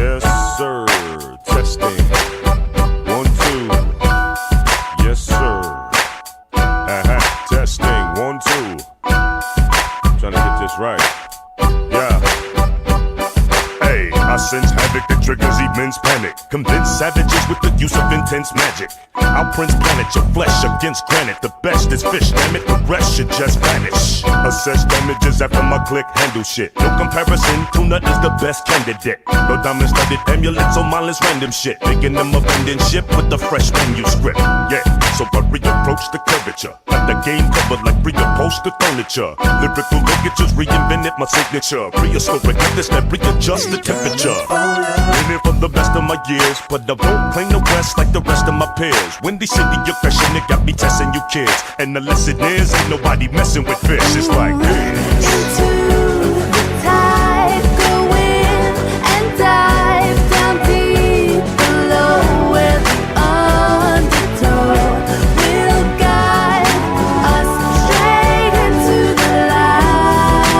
Yes, sir. Testing. 1, 2. Yes, sir. Testing. 1, 2. Trying to get this right. Yeah. Hey, I sense havoc that triggers immense panic. Convince savages with the use of intense magic. I'll prince planet your flesh against granite. The best is fish, damn it, the rest should just vanish. Assess damages after my click handle shit. No comparison, tuna is the best candidate. No diamond-studded amulets or mindless random shit. Making them abandon ship with the fresh manuscript. Yeah, so I reapproach the curvature. Got the game covered like pre-upholstered furniture. Lyrical ligatures reinvented my signature. Prehistoric methods that readjust the temperature. In it for the best of my years, but I won't claim the rest like the rest of my peers. Windy City aggression, it got me testing you kids. And the lesson is, ain't nobody messing with fish. It's like this. Into the tide, go in and dive down deep below where the undertow will guide us straight into the light.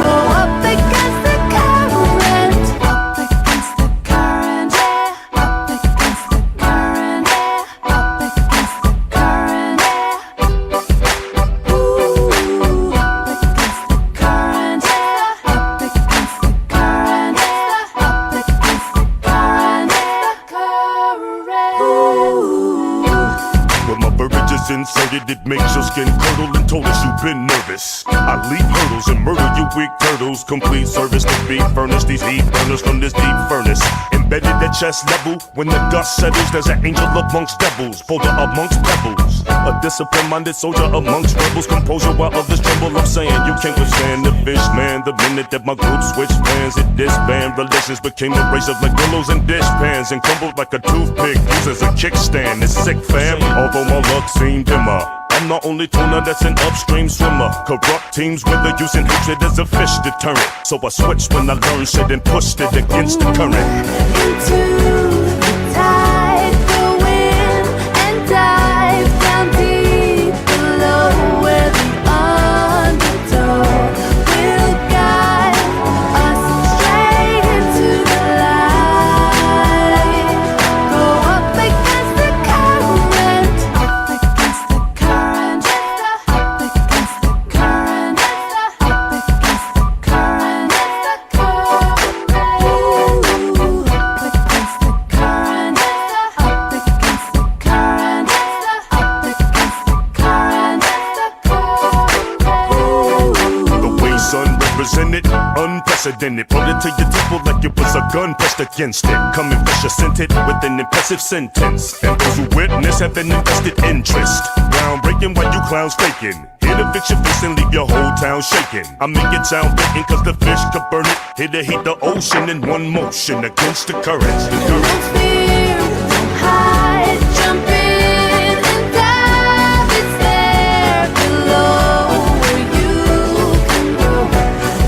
Go up against the current, up against the current, up against the current, up against the current. Ooh, up against the current, up against the current, up against the current, Ooh. When my verbiage is inserted, it makes your skin curdle and told us you've been nervous. I leap hurdles and murder you weak turtles. Complete service to be furnished. These heat burners from this deep furnace. Embedded at chest level. When the dust settles, there's an angel amongst devils. Folder amongst pebbles. A discipline-minded soldier amongst rebels. Composure while others tremble. I'm saying you can't withstand the fish, man. The minute that my group switched plans, it disbanded. Relations became a race of like willows and dishpans. And crumbled like a toothpick used as a kickstand. It's sick, fam. Although my luck seemed dimmer, I'm the only tuna that's an upstream swimmer. Corrupt teams with the using hatred as a fish deterrent. So I switched when I learned shit and pushed it against the current. Into the tide, go in and dive down deep below where the undertow will guide us straight into the light. Go up against the current, up against the current, up against the current, up against the current, Ooh, up against the current, up against the current, up against the current, The way sun represented, unprecedented. Put it to your temple like it was a gun pressed against it. Coming pressure scented with an impressive sentence. And those who witness have an invested interest. Groundbreaking while you clowns faking. Here to fix your face and leave your whole town shaking. I make it sound blatant cause the fish could burn it. Here to heat the ocean in one motion against the currents. The Don't currents. fear, don't hide, jump in and dive. It's there below where you can go.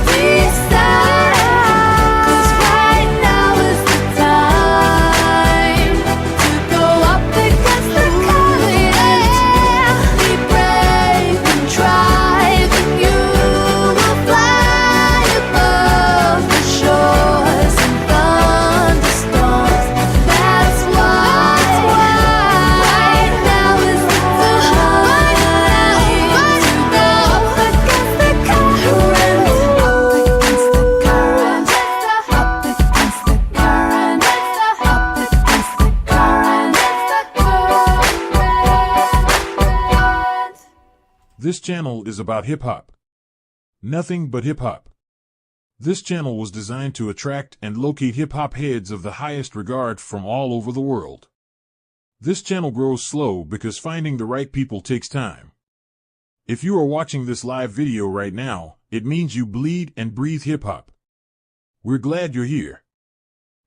Decide, 'cause right now is the time to go up against the current. Be brave and try, then you will fly above the shores and thunderstorms. That's why right now is the time to go up against the current, up against the current, up against the current, up against the current. This channel is about hip-hop. Nothing but hip-hop. This channel was designed to attract and locate hip-hop heads of the highest regard from all over the world. This channel grows slow because finding the right people takes time. If you are watching this live video right now, it means you bleed and breathe hip-hop. We're glad you're here.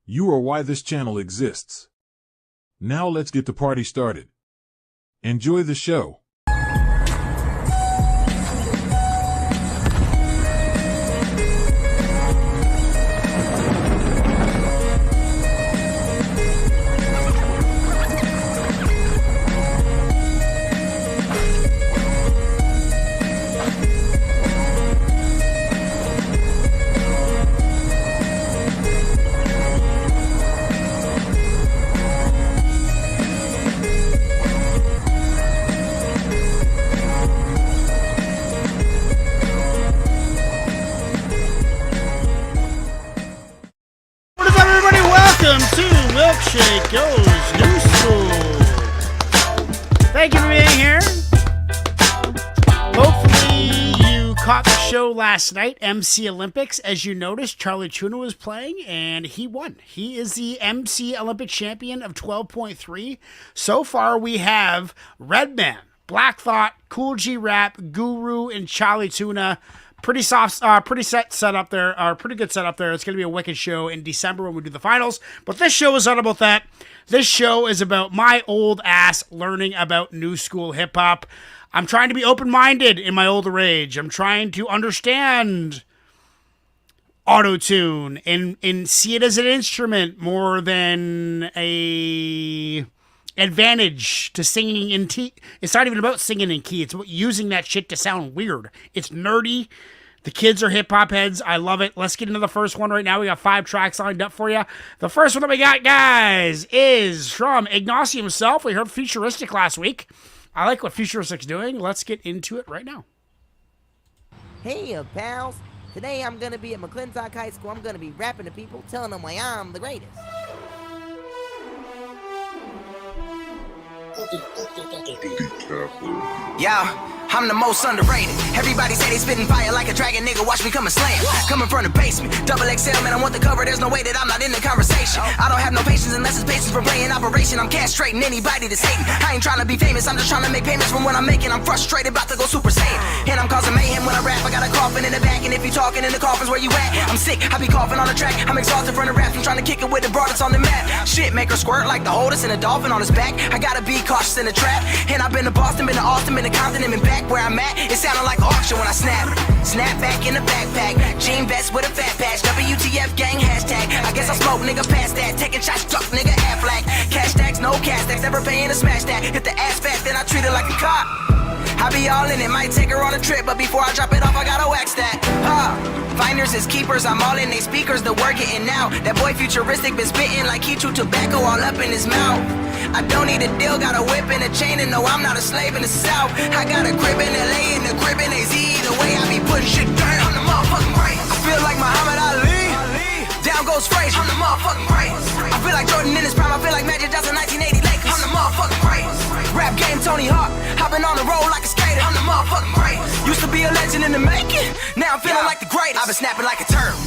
You are why this channel exists. Now let's get the party started. Enjoy the show. caught the show last night, MC Olympics. As you noticed, Charlie Tuna was playing, and he won. He is the MC Olympic champion of 12.3. So far, we have Redman, Black Thought, Cool G Rap, Guru, and Charlie Tuna. Pretty soft, pretty set up there, pretty good setup there. It's going to be a wicked show in December when we do the finals. But this show is not about that. This show is about my old ass learning about new school hip hop. I'm trying to be open-minded in my older age. I'm trying to understand auto-tune and see it as an instrument more than a advantage to singing in key. It's not even about singing in key. It's about using that shit to sound weird. It's nerdy. The kids are hip-hop heads. I love it. Let's get into the first one right now. We got 5 tracks lined up for you. The first one that we got, guys, is from Ignacy himself. We heard Futuristic last week. I like what Futuristic's doing. Let's get into it right now. Hey, pals. Today I'm going to be at McClintock High School. I'm going to be rapping to people, telling them why I'm the greatest. Yeah, I'm the most underrated. Everybody say they spitting fire like a dragon, nigga. Watch me come and slam. Coming from the basement, double XL, man. I want the cover. There's no way that I'm not in the conversation. I don't have no patience unless it's patience for playing operation. I'm castrating anybody that's hating. I ain't trying to be famous. I'm just trying to make payments from what I'm making. I'm frustrated, about to go Super Saiyan, and I'm causing mayhem when I rap. I got a coffin in the back, and if you talking in the coffins, where you at? I'm sick. I be coughing on the track. I'm exhausted from the rap. I'm trying to kick it with the broad that's on the map. Shit, make her squirt like the oldest and a dolphin on his back. I gotta be cautious in the trap. And I've been to Boston, been to Austin, been to Compton, and been back where I'm at. It sounded like auction when I snap. Snap back in the backpack. Jean vest with a fat patch. WTF gang hashtag. I guess I smoke, nigga, past that. Taking shots, truck, nigga, half black. Cash stacks, no cash stacks. Never paying to smash that. Hit the ass fat, then I treat it like a cop. I be all in it, might take her on a trip, but before I drop it off, I gotta wax that. Finders is keepers, I'm all in they speakers, the word getting out. That boy Futuristic been spitting like he chewed tobacco all up in his mouth. I don't need a deal, got a whip and a chain, and no, I'm not a slave in the South. I got a crib in LA and a crib in AZ, the way I be putting shit down. I'm the motherfucking greatest. I feel like Muhammad Ali. Down goes Frazier. I'm the motherfucking greatest. I feel like Jordan in his prime. I feel like Magic Johnson 1980 Lakers. I'm the motherfucking greatest. Rap game Tony Hawk. Hopping on the road like a skater. I'm the motherfucking greatest. Used to be a legend in the making. Now I'm feeling like the greatest. I've been snapping like a turtle.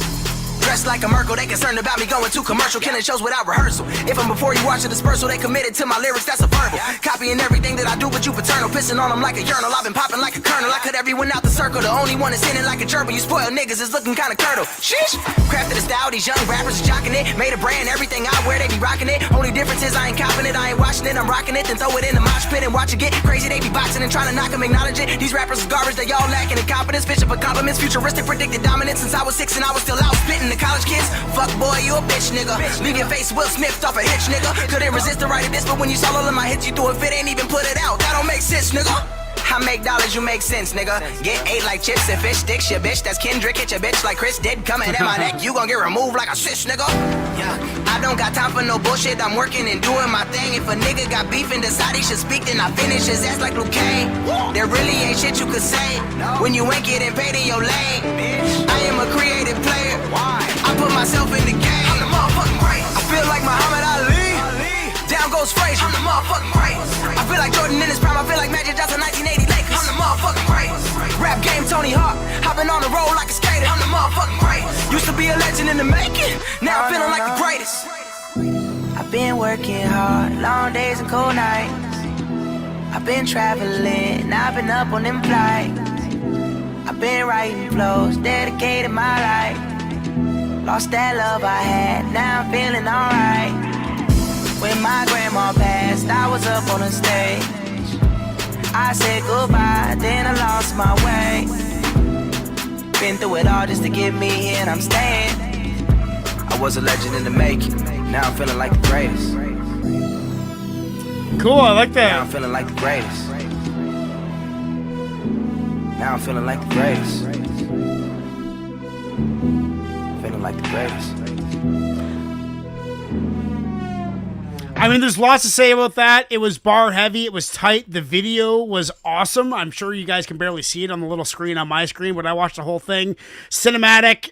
Dressed like a Merkle, they concerned about me going too commercial, killing shows without rehearsal. If I'm before you watch the dispersal, they committed to my lyrics, that's a verbal. Copying everything that I do, but you paternal. Pissing on them like a urinal, I've been popping like a kernel. I cut everyone out the circle, the only one that's in it like a gerbil. You spoiled niggas is looking kinda curdle. Sheesh, crafted a style, these young rappers are jocking it. Made a brand, everything I wear, they be rocking it. Only difference is I ain't copping it, I ain't watching it, I'm rocking it. Then throw it in the mosh pit and watch it get crazy. They be boxing and trying to knock them, acknowledge it. These rappers is garbage, they all lacking in confidence. Fishing for compliments, futuristic predicted dominance. Since I was 6 and I was still out spitting to college kids. Fuck boy, you a bitch, nigga. Leave your face Will Smith off a hitch, nigga. Couldn't resist the right of this, but when you saw all of my hits, you threw a fit, ain't even put it out. That don't make sense, nigga. I make dollars, you make sense, nigga. Get ate like chips and fish sticks, your bitch. That's Kendrick, hit your bitch like Chris did. Coming at my neck, you gon' get removed like a sis, nigga. Yeah, I don't got time for no bullshit. I'm working and doing my thing. If a nigga got beef and decide he should speak, then I finish his ass like Luke Kane. There really ain't shit you could say when you ain't getting paid in your lane. I am a creative player. I put myself in the game. I'm the motherfucking greatest. I feel like Muhammad Ali. Down goes Frazier. I'm the motherfucking greatest. I feel like Jordan in his prime. I feel like Magic Johnson 1980 Lakers. I'm the motherfucking greatest. Rap game Tony Hawk. Hopping on the road like a skater. I'm the motherfucking greatest. Used to be a legend in the making. Now I'm feeling like the greatest. I've been working hard, long days and cold nights. I've been traveling, I've been up on them flights. I've been writing flows, dedicated my life. Lost that love I had, now I'm feeling alright. When my grandma passed, I was up on the stage. I said goodbye, then I lost my way. Been through it all just to get me here, and I'm staying. I was a legend in the making. Now I'm feeling like the greatest. Cool, I like Now I'm that. feeling like the greatest. Now I'm feeling like the greatest. Feeling like the greatest. I mean, there's lots to say about that. It was bar heavy. It was tight. The video was awesome. I'm sure you guys can barely see it on the little screen on my screen, but I watched the whole thing. Cinematic,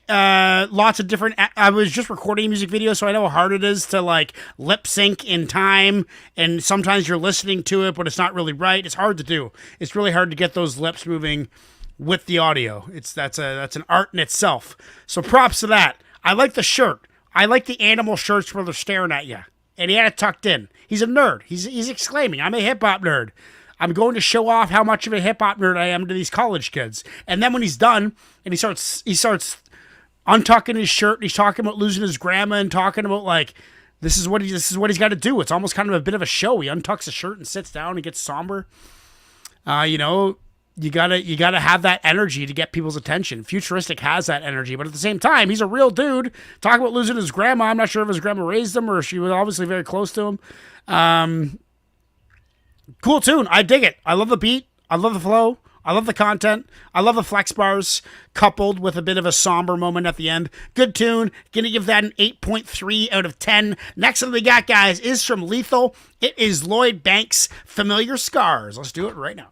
lots of different... I was just recording a music video, so I know how hard it is to, like, lip sync in time, and sometimes you're listening to it, but it's not really right. It's hard to do. It's really hard to get those lips moving with the audio. That's an art in itself. So props to that. I like the shirt. I like the animal shirts where they're staring at you. And he had it tucked in. He's a nerd. He's exclaiming, "I'm a hip hop nerd. I'm going to show off how much of a hip hop nerd I am to these college kids." And then when he's done and he starts untucking his shirt and he's talking about losing his grandma and talking about like this is what he's got to do. It's almost kind of a bit of a show. He untucks his shirt and sits down and gets somber. You gotta have that energy to get people's attention. Futuristic has that energy, but at the same time, he's a real dude. Talking about losing his grandma. I'm not sure if his grandma raised him or she was obviously very close to him. Cool tune. I dig it. I love the beat. I love the flow. I love the content. I love the flex bars coupled with a bit of a somber moment at the end. Good tune. Gonna give that an 8.3 out of 10. Next one we got, guys, is from Lethal. It is Lloyd Banks' Familiar Scars. Let's do it right now.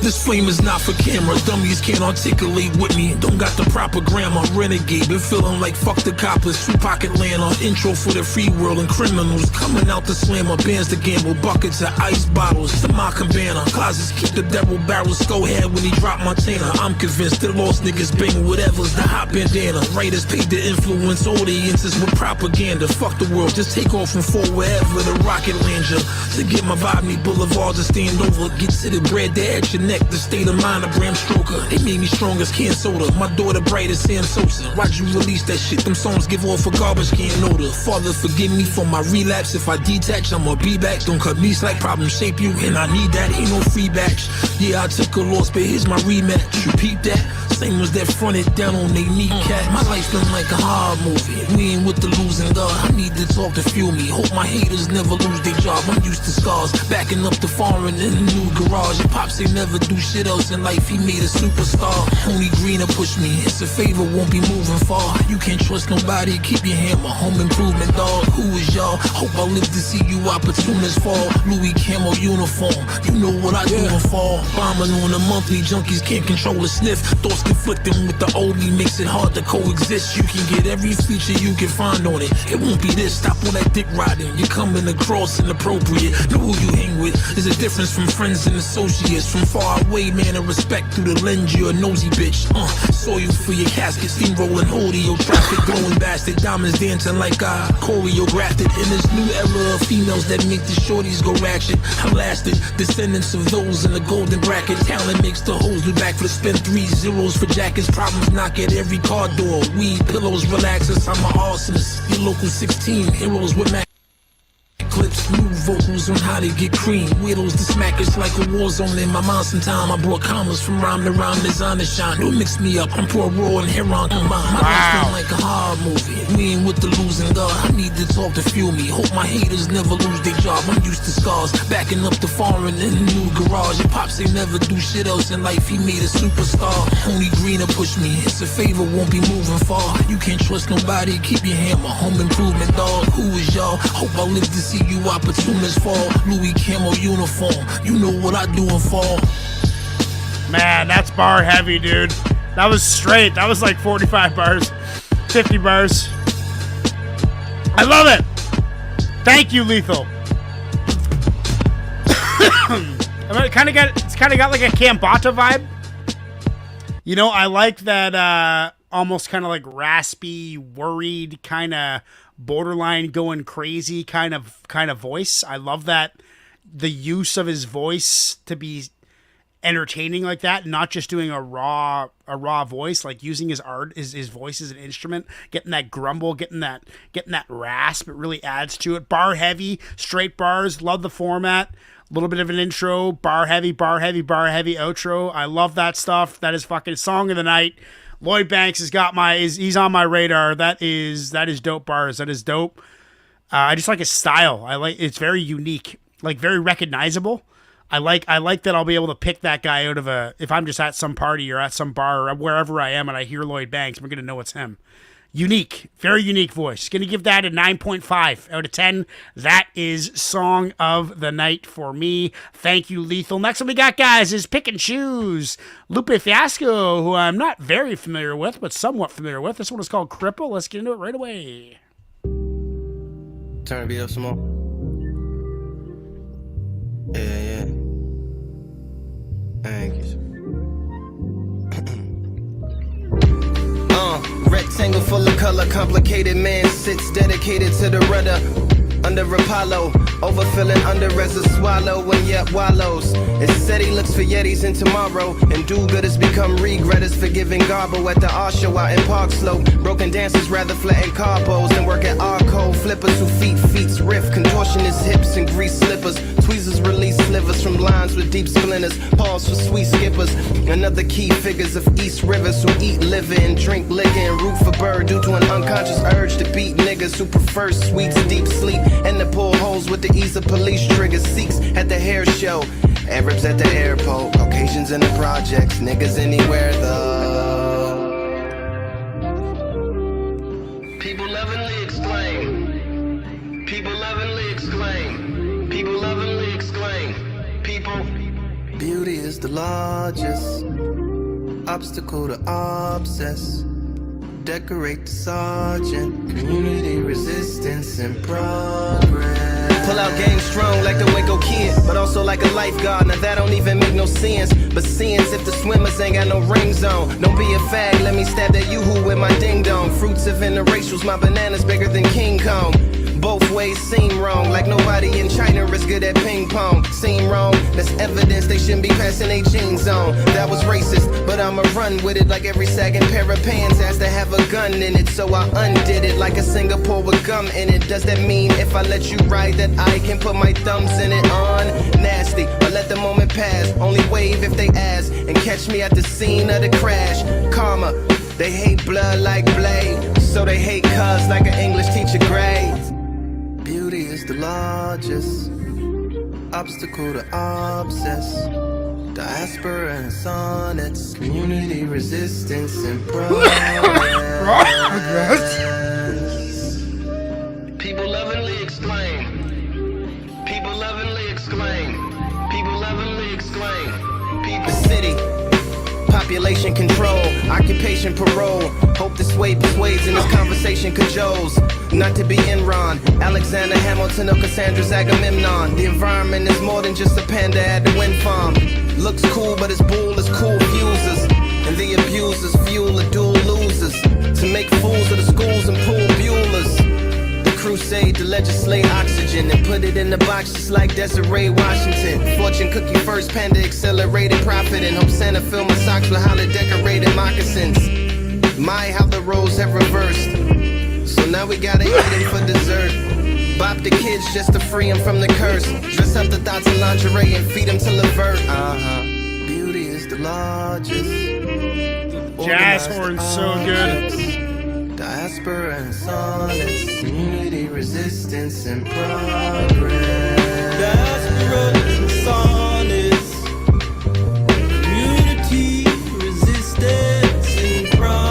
This flame is not for camera, dummies can't articulate with me. Don't got the proper grammar, renegade, been feeling like fuck the coppers. Free pocket land on intro for the free world and criminals. Coming out the slammer, bands to gamble, buckets of ice bottles. The Macam banner, closets keep the double barrel skull head when he drop Montana. I'm convinced that lost niggas bang whatever's the hot bandana. Writers paid to influence audiences with propaganda. Fuck the world, just take off and fall wherever the rocket lands you. To get my vibe, need boulevards to stand over. Get to the bread to etch your neck. The state of mind of Bram Stoker. They made me strong as can soda. My daughter bright as Sam Sosa. Why'd you release that shit? Them songs give off a garbage can odor. Father, forgive me for my relapse. If I detach, I'ma be back. Don't cut me like problems shape you, and I need that. Ain't no free batch. Yeah, I took a loss, but here's my rematch. You peep that? Same was that fronted down on they kneecap. My life's been like a horror movie. We ain't with the losing God. I need to talk to fuel me. Hope my haters never lose their job. I'm used to scars. Backing up the foreign in the new garage. Your pops ain't never do shit else in life. He made a superstar. Only greener push me. It's a favor, won't be moving far. You can't trust nobody. Keep your hammer. Home improvement, dog. Who is y'all? Hope I live to see you opportunists fall. Louis camo uniform. You know what I do in fall. Bombing on a monthly. Junkies can't control a sniff. Thoughts conflicting with the oldie makes it hard to coexist. You can get every feature you can find on it. It won't be this. Stop all that dick riding. You're coming across inappropriate. Know who you hang with. There's a difference from friends and associates. From far away, man, and respect through the lens. You're a nosy bitch. Saw you for your casket. Steamrolling hodeo traffic. Glowing bastard. Diamonds dancing like I choreographed it. In this new era of females that make the shorties go ratchet. I lasted. Descendants of those in the golden bracket. Talent makes the hoes do back for spend 3 zeros for jackets. Problems knock at every car door. Weed, pillows, relaxers. I'm an arsonist. Your local 16 heroes with Mac clips, new vocals on how to get cream. Widows to smack it's like a war zone in my mind. Sometime I brought commas from rhyme to rhyme, design shine. Don't mix me up, I'm poor raw and heron combined. My life's been like a horror movie. We ain't with the losing God. I need to talk to fuel me. Hope my haters never lose their job. I'm used to scars, backing up the foreign in the new garage. Your pops ain't never do shit else in life. He made a superstar. Only greener push me. It's a favor, won't be moving far. You can't trust nobody. Keep your hammer. Home improvement, dog. Who is y'all? Hope I live to see you opportunists fall. Louis camo uniform. You know what I do in fall. Man, that's bar heavy, dude. That was straight. That was like 45 bars, 50 bars. I love it. Thank you, Lethal. It's kind of got like a Cambata vibe. You know, I like that almost kind of like raspy, worried, kind of borderline going crazy kind of voice. I love that, the use of his voice to be entertaining like that, not just doing a raw voice, like using his voice as an instrument, getting that grumble, getting that rasp. It really adds to it. Bar heavy, straight bars. Love the format. A little bit of an intro, bar heavy, outro. I love that stuff. That is fucking song of the night. Lloyd Banks he's on my radar. That is dope bars. That is dope. I just like his style. It's very unique, like very recognizable. I like that I'll be able to pick that guy out of if I'm just at some party or at some bar or wherever I am and I hear Lloyd Banks, I'm gonna know it's him. Unique, very unique voice. Going to give that a 9.5 out of 10. That is Song of the Night for me. Thank you, Lethal. Next one we got, guys, is Pick and Choose. Lupe Fiasco, who I'm not very familiar with, but somewhat familiar with. This one is called Cripple. Let's get into it right away. Turn the beat up some more. Yeah. Thank you. Rectangle full of color, complicated man sits dedicated to the rudder. Under Apollo, overfilling under as a swallow when yet wallows. It's said he looks for Yetis in tomorrow, and do-gooders become regretters for giving garbo at the art show out in Park Slope. Broken dancers rather flatten carbos than work at Arco. Flippers who feet's riff, contortionist hips and grease slippers. Tweezers release slivers from lines with deep splinters. Pause for sweet skippers. Another key figures of East Rivers who eat liver and drink liquor and root for bird due to an unconscious urge to beat niggas who prefer sweets, deep sleep, and to pull holes with the ease of police triggers. Sikhs at the hair show, Arabs at the airport, Caucasians in the projects, niggas anywhere though. People lovingly exclaim. People lovingly exclaim. People lovingly exclaim. People. Beauty is the largest obstacle to obsess. Decorate the sergeant. Community resistance and progress. Pull out game strong like the Waco Kid, but also like a lifeguard. Now that don't even make no sense. But seeing if the swimmers ain't got no rings on. Don't be a fag, let me stab that yoo-hoo with my ding-dong. Fruits of interracials, my banana's bigger than King Kong. Both ways seem wrong, like nobody in China is good at ping pong. Seem wrong, that's evidence they shouldn't be passing their jeans on. That was racist, but I'ma run with it like every sagging pair of pants has to have a gun in it. So I undid it like a Singapore with gum in it. Does that mean if I let you ride that I can put my thumbs in it on? Nasty, or let the moment pass. Only wave if they ask, and catch me at the scene of the crash. Karma, they hate blood like Blade, so they hate cuz like an English teacher grades. Beauty is the largest obstacle to obsess. Diaspora and sonnets, community resistance and progress. People lovingly exclaim. People lovingly exclaim. People lovingly exclaim. People. The city. Population control, occupation parole. Hope this way persuades and this conversation cajoles. Not to be Enron, Alexander Hamilton or Cassandra's Agamemnon. The environment is more than just a panda at the wind farm. Looks cool, but its bull is cool fuses. And the abusers fuel the dual losers. To make fools of the schools and pool Buellers. The crusade to legislate oxygen and put it in the box just like Desiree Washington. Fortune cookie first, panda accelerated profit, and hope Santa fill my socks with holly decorated moccasins. My, how the roles have reversed. So now we gotta eat them for dessert. Bop the kids just to free them from the curse. Dress up the thoughts in lingerie and feed them to Levert. Beauty is the largest. Jazz horns so good. Diaspora and sonnets, community resistance and progress. Diaspora and sonnets, community resistance and progress.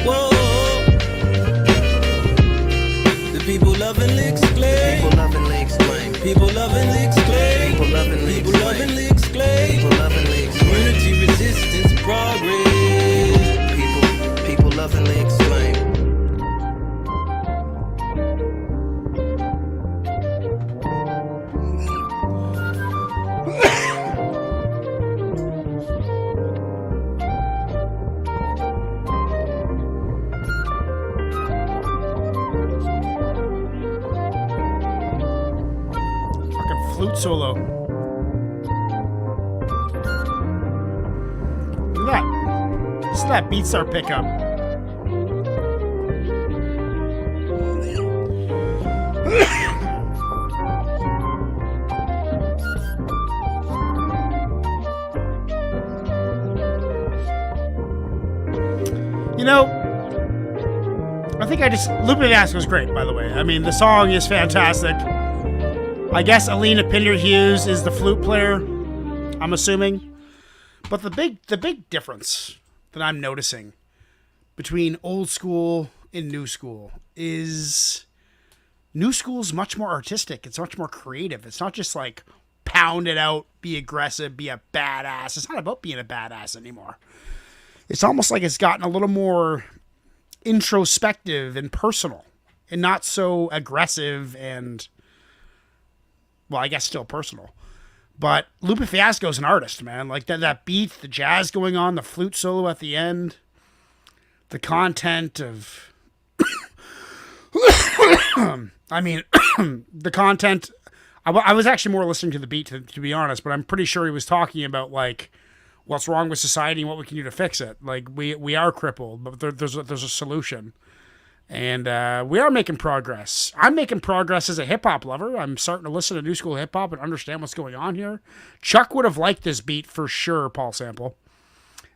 Whoa, the people lovingly exclaim. People lovingly exclaim. People lovingly exclaim. People lovingly exclaim. People lovingly exclaim. People lovingly exclaim. Community resistance progress. People lovingly exclaim. Fucking flute solo. Look at that. Listen to that Beatstar pickup. You know, I think Lupe Fiasco is great, by the way. I mean, the song is fantastic. I guess Alina Pinder-Hughes is the flute player, I'm assuming. But the big difference that I'm noticing between old school and new school is new school's much more artistic. It's much more creative. It's not just like pound it out, be aggressive, be a badass. It's not about being a badass anymore. It's almost like it's gotten a little more introspective and personal and not so aggressive and, well, I guess still personal. But Lupe Fiasco's an artist, man. Like that beat, the jazz going on, the flute solo at the end, the content of... I mean, the content... I was actually more listening to the beat, to be honest, but I'm pretty sure he was talking about, like, what's wrong with society and what we can do to fix it. Like, we are crippled, but there's a solution. And we are making progress. I'm making progress as a hip-hop lover. I'm starting to listen to new school hip-hop and understand what's going on here. Chuck would have liked this beat for sure, Paul Sample.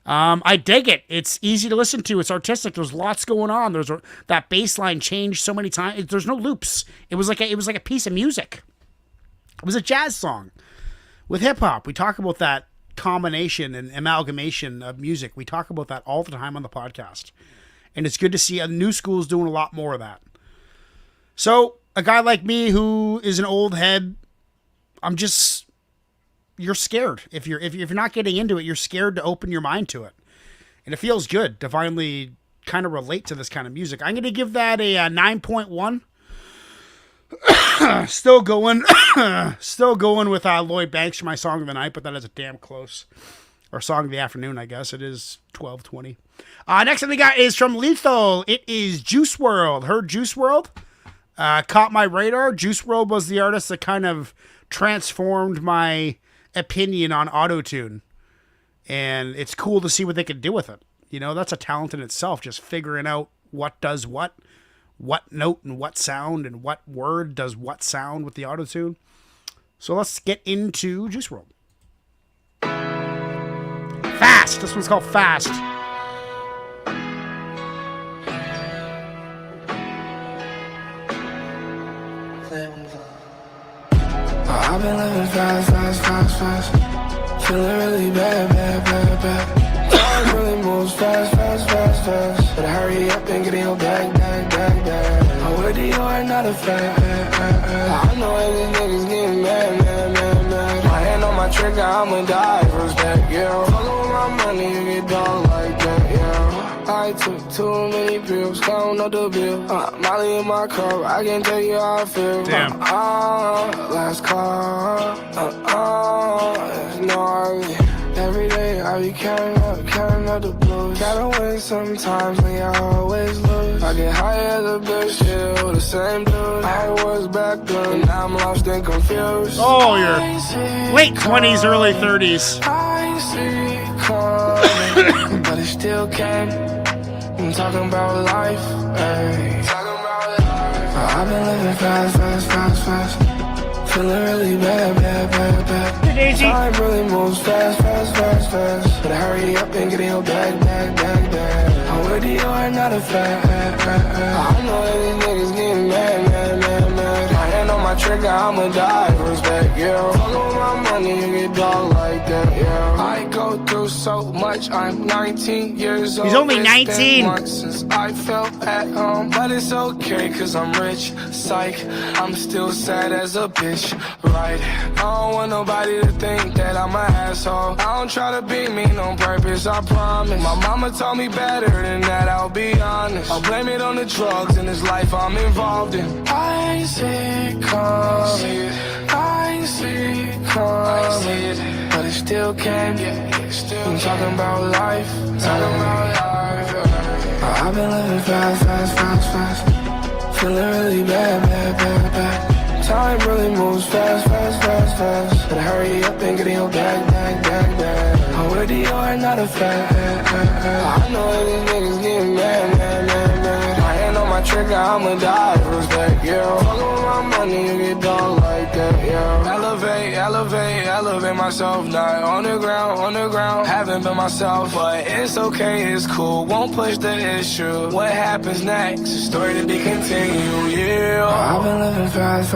I dig it. It's easy to listen to. It's artistic. There's lots going on. That bass line changed so many times. There's no loops. It was like a piece of music. It was a jazz song. With hip-hop, we talk about that combination and amalgamation of music. We talk about that all the time on the podcast. And it's good to see a new school's doing a lot more of that. So, a guy like me who is an old head, you're scared. If you're not getting into it, you're scared to open your mind to it. And it feels good to finally kind of relate to this kind of music. I'm going to give that a 9.1. Still going with Lloyd Banks for my song of the night, but that is a damn close. Or song of the afternoon, I guess. It is 12:20. Next thing we got is from Lethal. It is Juice WRLD. Heard Juice WRLD? Caught my radar. Juice WRLD was the artist that kind of transformed my opinion on autotune. And it's cool to see what they can do with it. You know, that's a talent in itself, just figuring out what does what note and what sound and what word does what sound with the autotune. So let's get into Juice WRLD. Fast. This one's called Fast. I've been living fast. Feeling really bad. Time really moves fast. Better hurry up and get in your bag. I'm with you are not a fan. I know these niggas getting mad. My hand on my trigger, I'ma die. Respect, yeah. Fuckin' with my money, you get done like that, yeah. I took too many pills, count up the bill. Molly in my cup, I can tell you how I feel. Damn. Last call. There's no early. Every day I be counting up the blues. Gotta win sometimes, nigga, I always lose. I get high as a bitch, yeah, with the same dude. I was back then, now I'm lost and confused. Oh, you're late 20s, early 30s. I see it coming, but it still came. I'm talking about life, ayy. I've been living fast. Feeling really bad. Daisy. Time really moves fast. Better hurry up and get in your bag. I'm with you, I'm not a fan. I know that these niggas getting mad. My hand on my trigger, I'ma die. Respect, yeah. Fuckin' with my money, you get dog like that, yeah. I go through so much, I'm 19 years old. He's only It's 19. been months since I felt at home, but it's okay, cause I'm rich. Psych, I'm still sad as a bitch, right? I don't want nobody to think that I'm an asshole. I don't try to be mean on purpose, I promise. My mama told me better than that, I'll be honest. I'll blame it on the drugs in this life I'm involved in. I ain't see it coming. But it still came. I'm talking about life. I've been living fast. Feeling really bad. Time really moves fast. Better hurry up and get in your bag. I'm with you, I'm not a fan. I know that these niggas getting mad. My hand on my trigger, I'ma die. Respect, yeah. Fuckin' with my money, you get dog like that, yeah. Elevate myself, not on the ground. Haven't been myself, but it's okay, it's cool. Won't push the issue. What happens next? A story to be continued, yeah. I've been living fast.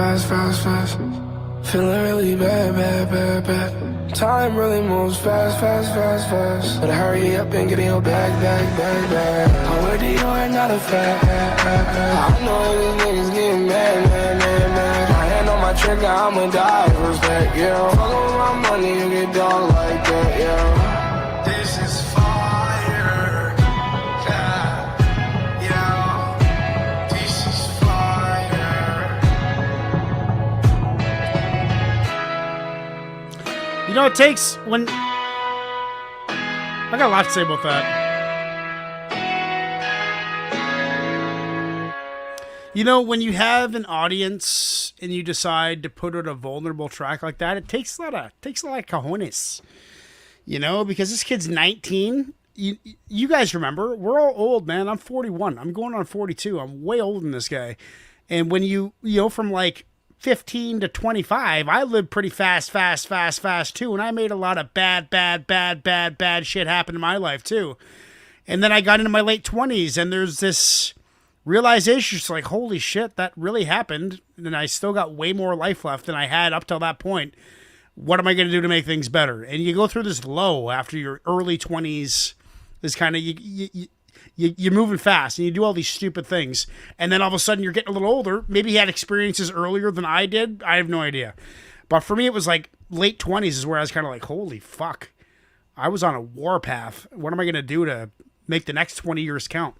Feeling really bad, bad, bad, bad. Time really moves fast, fast, fast, fast. Better hurry up and get in your bag, bag, bag, bag. I wear Dior, not a fat. I know these niggas getting mad, mad, mad, mad. My hand on my trigger, I'ma die with respect, yeah. Fuck with my money, you get dog like that, yeah. This is fire, yeah, yeah. This is fire. You know, it takes when... I got a lot to say about that. You know, when you have an audience and you decide to put out a vulnerable track like that, it takes a lot of cojones. You know, because this kid's 19. You guys remember, we're all old, man. I'm 41. I'm going on 42. I'm way older than this guy. And when you know, from like 15 to 25, I lived pretty fast too. And I made a lot of bad shit happen in my life too. And then I got into my late 20s and there's this realization, it's like, holy shit, that really happened. And I still got way more life left than I had up till that point. What am I going to do to make things better? And you go through this low after your early 20s. This kind of, you're moving fast and you do all these stupid things. And then all of a sudden you're getting a little older. Maybe he had experiences earlier than I did. I have no idea. But for me, it was like late 20s is where I was kind of like, holy fuck. I was on a warpath. What am I going to do to make the next 20 years count?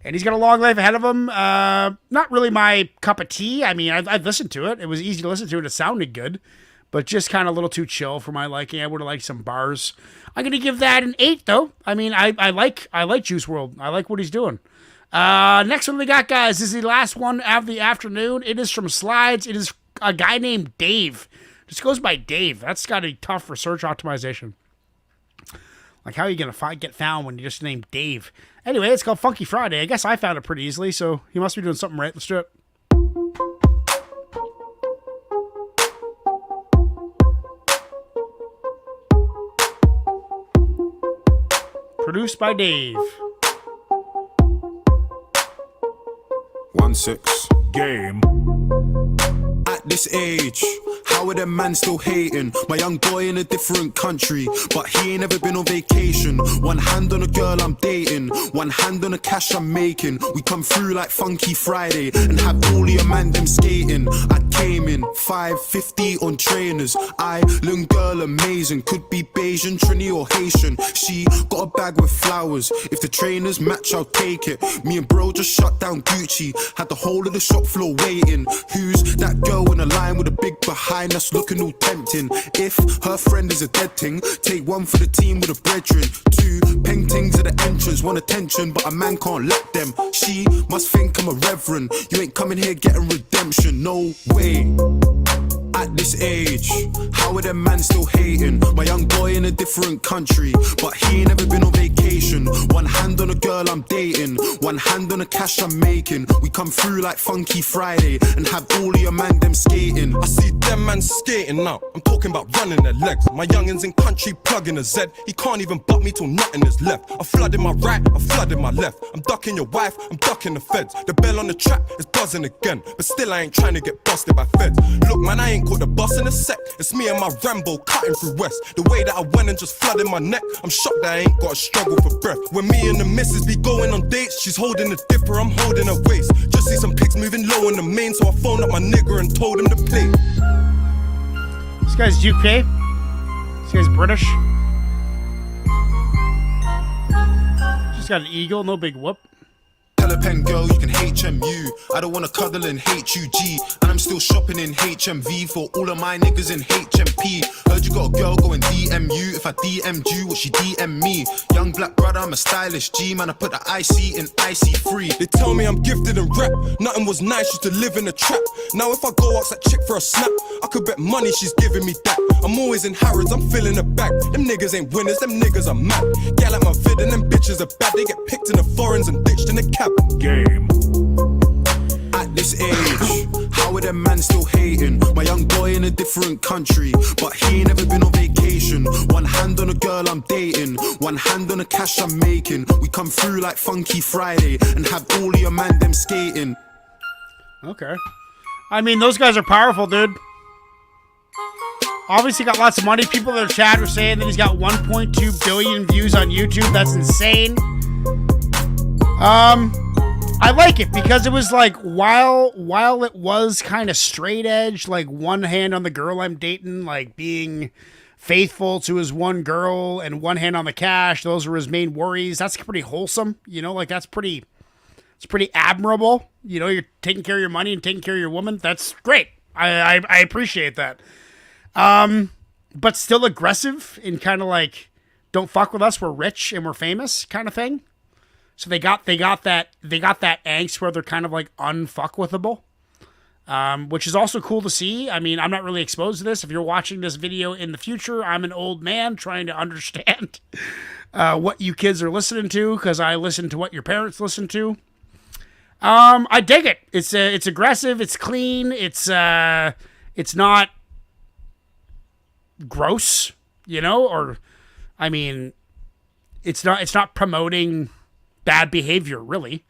And he's got a long life ahead of him. Not really my cup of tea. I mean, I've listened to it. It was easy to listen to it. It sounded good. But just kind of a little too chill for my liking. I would have liked some bars. I'm going to give that an 8, though. I mean, I like Juice WRLD. I like what he's doing. Next one we got, guys, is the last one of the afternoon. It is from Slides. It is a guy named Dave. Just goes by Dave. That's got to be tough for search optimization. Like, how are you going to get found when you just named Dave? Anyway, it's called Funky Friday. I guess I found it pretty easily, so he must be doing something right. Let's do it. Produced by Dave. 1-6 game. At this age, how are them man still hating? My young boy in a different country, but he ain't ever been on vacation. One hand on a girl I'm dating, one hand on the cash I'm making. We come through like Funky Friday and have all of your man them skating. I came in 550 on trainers. Island girl amazing, could be Bayesian, Trini or Haitian. She got a bag with flowers. If the trainers match, I'll take it. Me and bro just shut down Gucci, had the whole of the shop floor waiting. Who's that girl in a line with a big behind us looking all tempting? If her friend is a dead thing, take one for the team with a brethren. 2 paintings at the entrance, want attention, but a man can't let them. She must think I'm a reverend. You ain't coming here getting redemption, no way. At this age, how are them man still hating? My young boy in a different country, but he ain't never been on vacation. One hand on a girl I'm dating, one hand on the cash I'm making. We come through like Funky Friday and have all of your man them skating. I see them man skating now. I'm talking about running their legs. My youngins in country plugging a Z. He can't even butt me till nothing is left. I'm flooding my right, I'm flooding my left. I'm ducking your wife, I'm ducking the feds. The bell on the trap is buzzing again, but still I ain't trying to get busted by feds. Look man, I ain't caught the bus in a sec. It's me and my Rambo cutting through West. The way that I went and just flooded my neck, I'm shocked that I ain't got a struggle for breath. When me and the missus be going on dates, she's holding the dipper, I'm holding her waist. Just see some pics moving low in the main, so I phoned up my nigger and told him to play. This guy's UK. This guy's British. She's got an eagle, no big whoop. Tell a pen girl you can HMU. I don't wanna cuddle in HUG, and I'm still shopping in HMV for all of my niggas in HMP. Heard you got a girl going DM you. If I DM'd you, what she DM me? Young black brother, I'm a stylish G man. I put the IC in IC free. They tell me I'm gifted in rap. Nothing was nice, used to live in a trap. Now if I go ask that chick for a snap, I could bet money she's giving me that. I'm always in Harrods, I'm filling the bag. Them niggas ain't winners, them niggas are mad. Gal like my vid and them bitches are bad. They get picked in the foreigns and ditched in the cab. Game. At this age, how are them man still hating? My young boy in a different country, but he ain't never been on vacation. One hand on a girl I'm dating, one hand on the cash I'm making. We come through like Funky Friday and have all of your man them skating. Okay. I mean, those guys are powerful, dude. Obviously got lots of money. People in the chat were saying that he's got 1.2 billion views on YouTube. That's insane. I like it because it was like while it was kind of straight edge, like one hand on the girl I'm dating, like being faithful to his one girl and one hand on the cash. Those were his main worries. That's pretty wholesome, you know, like it's pretty admirable. You know, you're taking care of your money and taking care of your woman. That's great. I appreciate that. But still aggressive and kind of like, don't fuck with us. We're rich and we're famous kind of thing. So they got that angst where they're kind of like unfuckwithable, which is also cool to see. I mean, I'm not really exposed to this. If you're watching this video in the future, I'm an old man trying to understand what you kids are listening to because I listen to what your parents listen to. I dig it. It's aggressive. It's clean. It's not gross, you know, or I mean, it's not promoting bad behavior, really.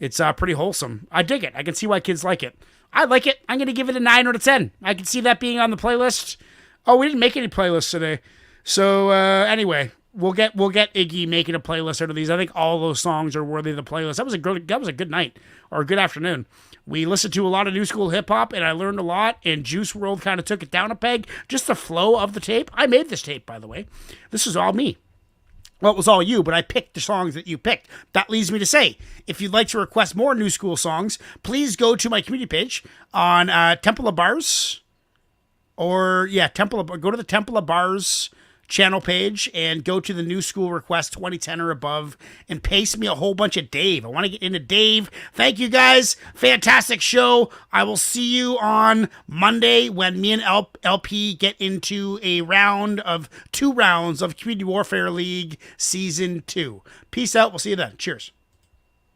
It's pretty wholesome. I dig it. I can see why kids like it. I like it. I'm going to give it a 9 out of 10. I can see that being on the playlist. Oh, we didn't make any playlists today. So anyway, we'll get Iggy making a playlist out of these. I think all those songs are worthy of the playlist. That was a good night or a good afternoon. We listened to a lot of new school hip hop and I learned a lot, and Juice WRLD kind of took it down a peg. Just the flow of the tape. I made this tape, by the way. This is all me. Well, it was all you, but I picked the songs that you picked. That leads me to say, if you'd like to request more new school songs, please go to my community page on Temple of Bars. Go to the Temple of Bars channel page and go to the new school request 2010 or above and paste me a whole bunch of Dave. I want to get into Dave. Thank you guys. Fantastic show. I will see you on Monday when me and LP get into a two rounds of Community Warfare League Season 2. Peace out. We'll see you then. Cheers.